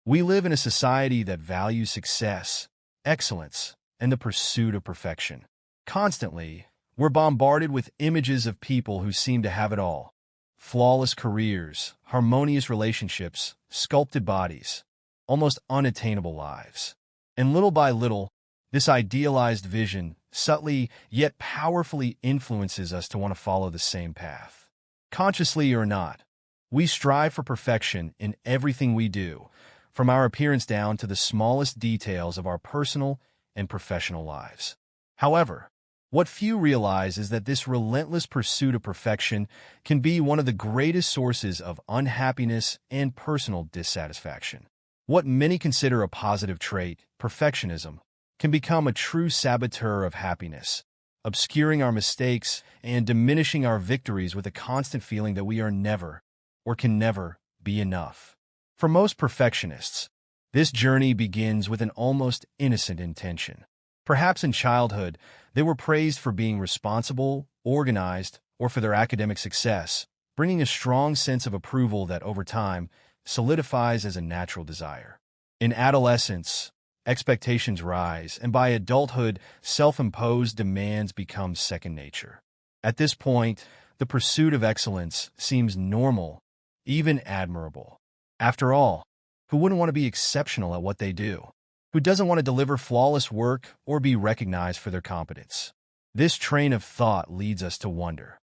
We live in a society that values success, excellence, and the pursuit of perfection. Constantly, we're bombarded with images of people who seem to have it all: flawless careers, harmonious relationships, sculpted bodies, almost unattainable lives. And little by little, this idealized vision subtly yet powerfully influences us to want to follow the same path. Consciously or not, we strive for perfection in everything we do, from our appearance down to the smallest details of our personal and professional lives. However, what few realize is that this relentless pursuit of perfection can be one of the greatest sources of unhappiness and personal dissatisfaction. What many consider a positive trait, perfectionism, can become a true saboteur of happiness, obscuring our mistakes and diminishing our victories with a constant feeling that we are never or can never be enough. For most perfectionists, this journey begins with an almost innocent intention. Perhaps in childhood, they were praised for being responsible, organized, or for their academic success, bringing a strong sense of approval that over time solidifies as a natural desire. In adolescence, expectations rise, and by adulthood, self-imposed demands become second nature. At this point, the pursuit of excellence seems normal, even admirable. After all, who wouldn't want to be exceptional at what they do? Who doesn't want to deliver flawless work or be recognized for their competence? This train of thought leads us to wonder: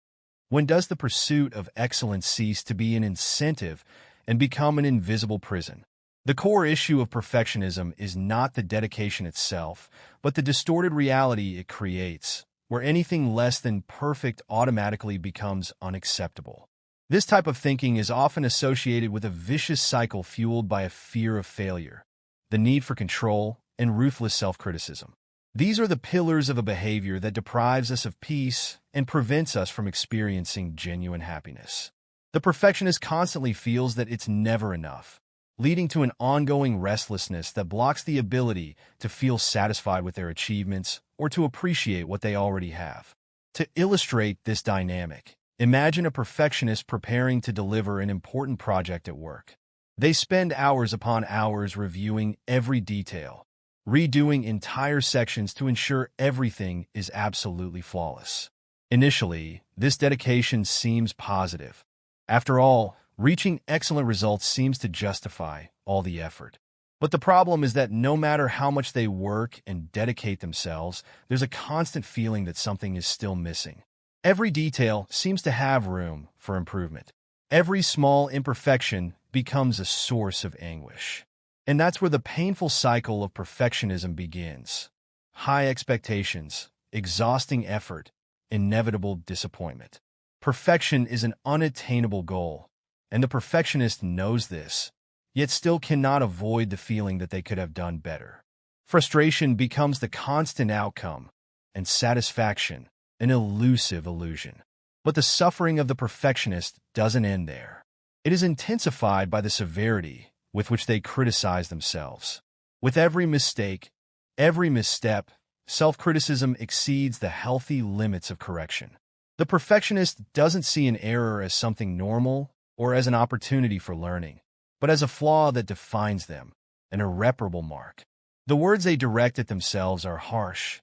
when does the pursuit of excellence cease to be an incentive and become an invisible prison? The core issue of perfectionism is not the dedication itself, but the distorted reality it creates, where anything less than perfect automatically becomes unacceptable. This type of thinking is often associated with a vicious cycle fueled by a fear of failure, the need for control, and ruthless self-criticism. These are the pillars of a behavior that deprives us of peace and prevents us from experiencing genuine happiness. The perfectionist constantly feels that it's never enough, leading to an ongoing restlessness that blocks the ability to feel satisfied with their achievements or to appreciate what they already have. To illustrate this dynamic, imagine a perfectionist preparing to deliver an important project at work. They spend hours upon hours reviewing every detail, redoing entire sections to ensure everything is absolutely flawless. Initially, this dedication seems positive. After all, reaching excellent results seems to justify all the effort. But the problem is that no matter how much they work and dedicate themselves, there's a constant feeling that something is still missing. Every detail seems to have room for improvement. Every small imperfection becomes a source of anguish. And that's where the painful cycle of perfectionism begins. High expectations, exhausting effort, inevitable disappointment. Perfection is an unattainable goal, and the perfectionist knows this, yet still cannot avoid the feeling that they could have done better. Frustration becomes the constant outcome, and satisfaction an elusive illusion. But the suffering of the perfectionist doesn't end there. It is intensified by the severity with which they criticize themselves. With every mistake, every misstep, self-criticism exceeds the healthy limits of correction. The perfectionist doesn't see an error as something normal or as an opportunity for learning, but as a flaw that defines them, an irreparable mark. The words they direct at themselves are harsh,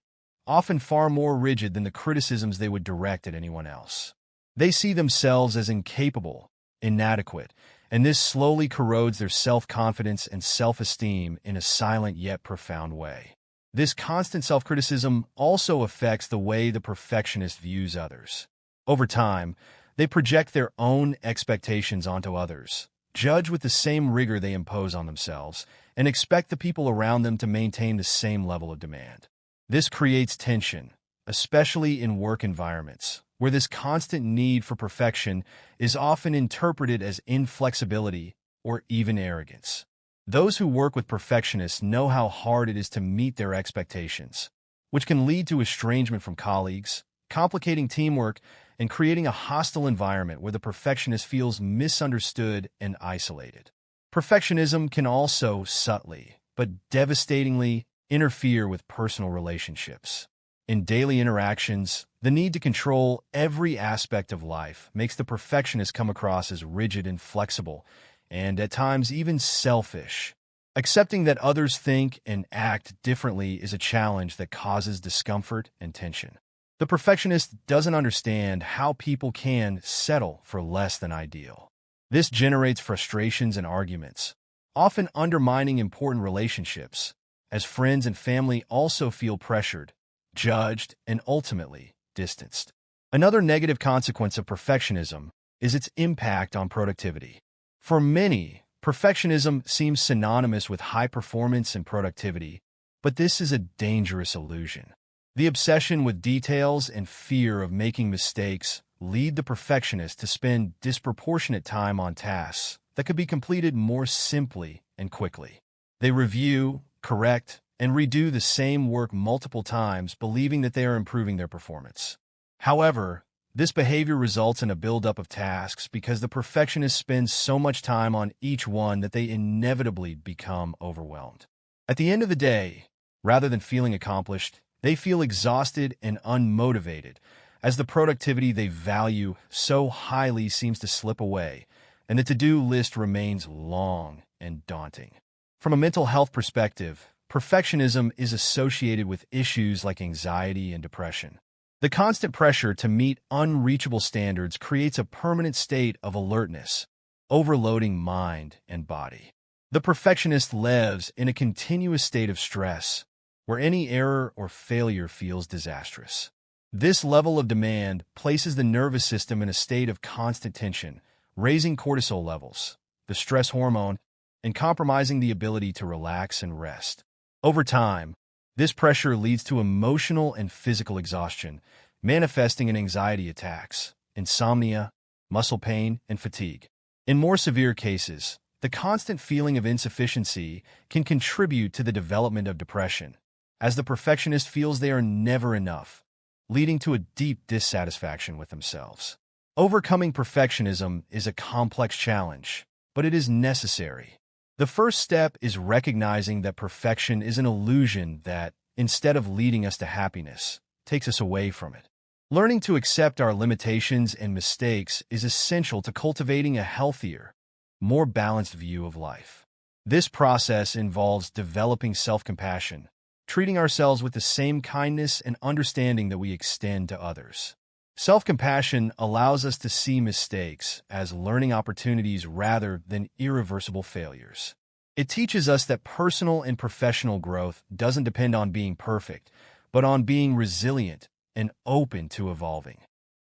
often far more rigid than the criticisms they would direct at anyone else. They see themselves as incapable, inadequate, and this slowly corrodes their self-confidence and self-esteem in a silent yet profound way. This constant self-criticism also affects the way the perfectionist views others. Over time, they project their own expectations onto others, judge with the same rigor they impose on themselves, and expect the people around them to maintain the same level of demand. This creates tension, especially in work environments, where this constant need for perfection is often interpreted as inflexibility or even arrogance. Those who work with perfectionists know how hard it is to meet their expectations, which can lead to estrangement from colleagues, complicating teamwork, and creating a hostile environment where the perfectionist feels misunderstood and isolated. Perfectionism can also subtly, but devastatingly, interfere with personal relationships. In daily interactions, the need to control every aspect of life makes the perfectionist come across as rigid and flexible, and at times even selfish. Accepting that others think and act differently is a challenge that causes discomfort and tension. The perfectionist doesn't understand how people can settle for less than ideal. This generates frustrations and arguments, often undermining important relationships, as friends and family also feel pressured, judged, and ultimately distanced. Another negative consequence of perfectionism is its impact on productivity. For many, perfectionism seems synonymous with high performance and productivity, but this is a dangerous illusion. The obsession with details and fear of making mistakes lead the perfectionist to spend disproportionate time on tasks that could be completed more simply and quickly. They review, correct, and redo the same work multiple times, believing that they are improving their performance. However, this behavior results in a buildup of tasks because the perfectionist spends so much time on each one that they inevitably become overwhelmed. At the end of the day, rather than feeling accomplished, they feel exhausted and unmotivated, as the productivity they value so highly seems to slip away, and the to-do list remains long and daunting. From a mental health perspective, perfectionism is associated with issues like anxiety and depression. The constant pressure to meet unreachable standards creates a permanent state of alertness, overloading mind and body. The perfectionist lives in a continuous state of stress, where any error or failure feels disastrous. This level of demand places the nervous system in a state of constant tension, raising cortisol levels, the stress hormone, and compromising the ability to relax and rest. Over time, this pressure leads to emotional and physical exhaustion, manifesting in anxiety attacks, insomnia, muscle pain, and fatigue. In more severe cases, the constant feeling of insufficiency can contribute to the development of depression, as the perfectionist feels they are never enough, leading to a deep dissatisfaction with themselves. Overcoming perfectionism is a complex challenge, but it is necessary. The first step is recognizing that perfection is an illusion that, instead of leading us to happiness, takes us away from it. Learning to accept our limitations and mistakes is essential to cultivating a healthier, more balanced view of life. This process involves developing self-compassion, treating ourselves with the same kindness and understanding that we extend to others. Self-compassion allows us to see mistakes as learning opportunities rather than irreversible failures. It teaches us that personal and professional growth doesn't depend on being perfect, but on being resilient and open to evolving.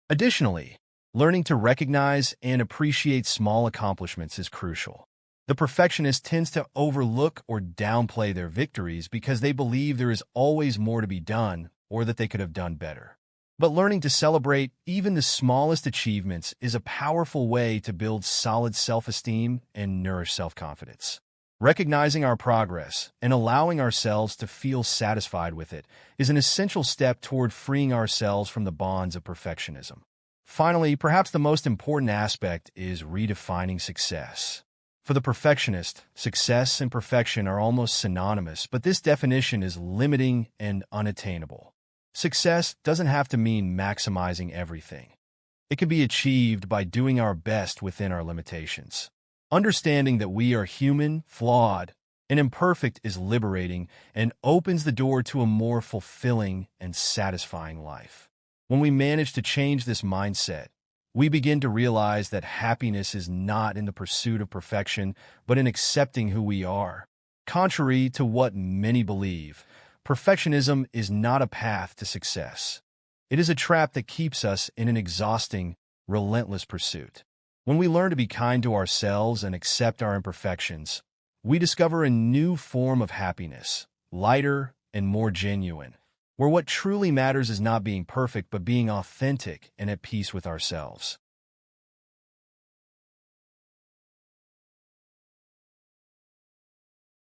Additionally, learning to recognize and appreciate small accomplishments is crucial. The perfectionist tends to overlook or downplay their victories because they believe there is always more to be done or that they could have done better. But learning to celebrate even the smallest achievements is a powerful way to build solid self-esteem and nourish self-confidence. Recognizing our progress and allowing ourselves to feel satisfied with it is an essential step toward freeing ourselves from the bonds of perfectionism. Finally, perhaps the most important aspect is redefining success. For the perfectionist, success and perfection are almost synonymous, but this definition is limiting and unattainable. Success doesn't have to mean maximizing everything. It can be achieved by doing our best within our limitations. Understanding that we are human, flawed, and imperfect is liberating and opens the door to a more fulfilling and satisfying life. When we manage to change this mindset, we begin to realize that happiness is not in the pursuit of perfection, but in accepting who we are. Contrary to what many believe, perfectionism is not a path to success. It is a trap that keeps us in an exhausting, relentless pursuit. When we learn to be kind to ourselves and accept our imperfections, we discover a new form of happiness, lighter and more genuine, where what truly matters is not being perfect but being authentic and at peace with ourselves.